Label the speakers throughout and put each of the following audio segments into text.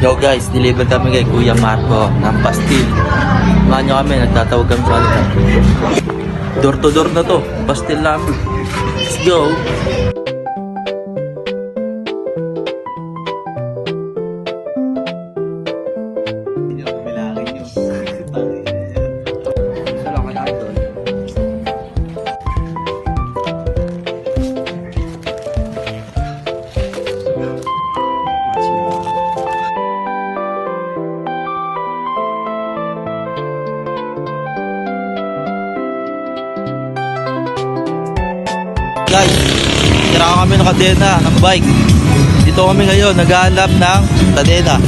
Speaker 1: Yo guys, deliver kami kay Kuya Marco ng pastil. Samahan nyo kami, nagtatawag kami sa kanila. Door to door na to, pastil lang. Let's go! Guys, tira kami ng kadena ng bike. Dito kami ngayon, naghahanap ng kadena.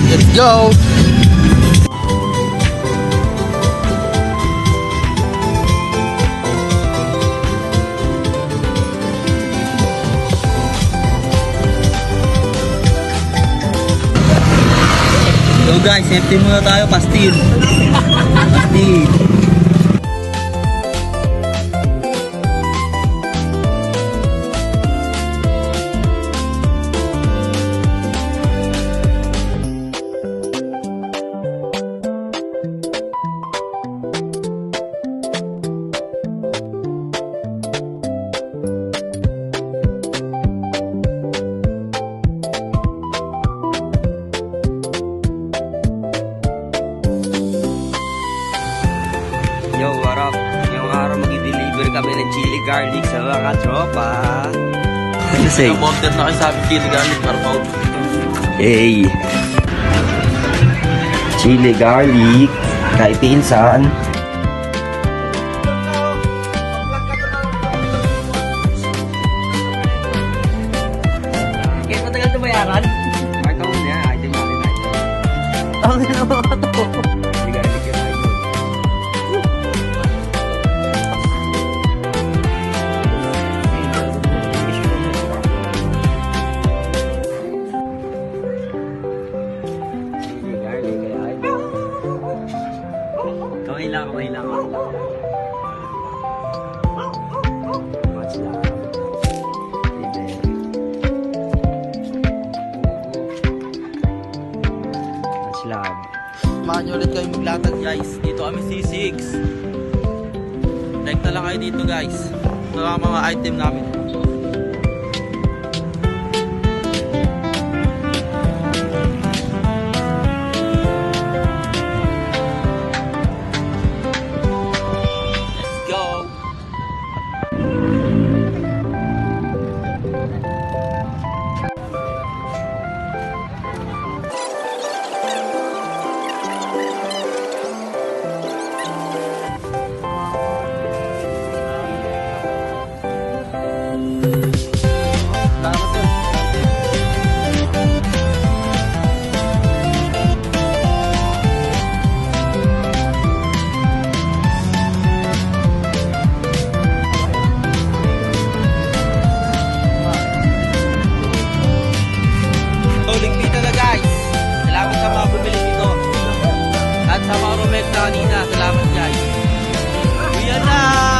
Speaker 1: Let's go! So guys, safety muna tayo, pastil. Pastil.
Speaker 2: Yo, what up? Ngayong araw mag-deliver kami ng chili garlic sa mga tropa.
Speaker 1: Ano say? Namonter na kayo sa amin, chili garlic, Marco.
Speaker 2: Hey! Chili garlic, kay pinsan. Kaya matagal ito bayaran? Marco mo niya, item namin item.
Speaker 1: Ang ina mo ka to.
Speaker 2: Chili garlic yung item. Kamay lang. Watch lang. Watch lang.
Speaker 1: Samahan nyo ulit kayo maglatag guys. Dito kami C6. Like na lang kayo dito guys. Ito ang mga item namin. Let's go! Ligpita na guys. Salamat sa mga bumili dito. At sa mga rumekta kanina. Salamat guys. Uyan na!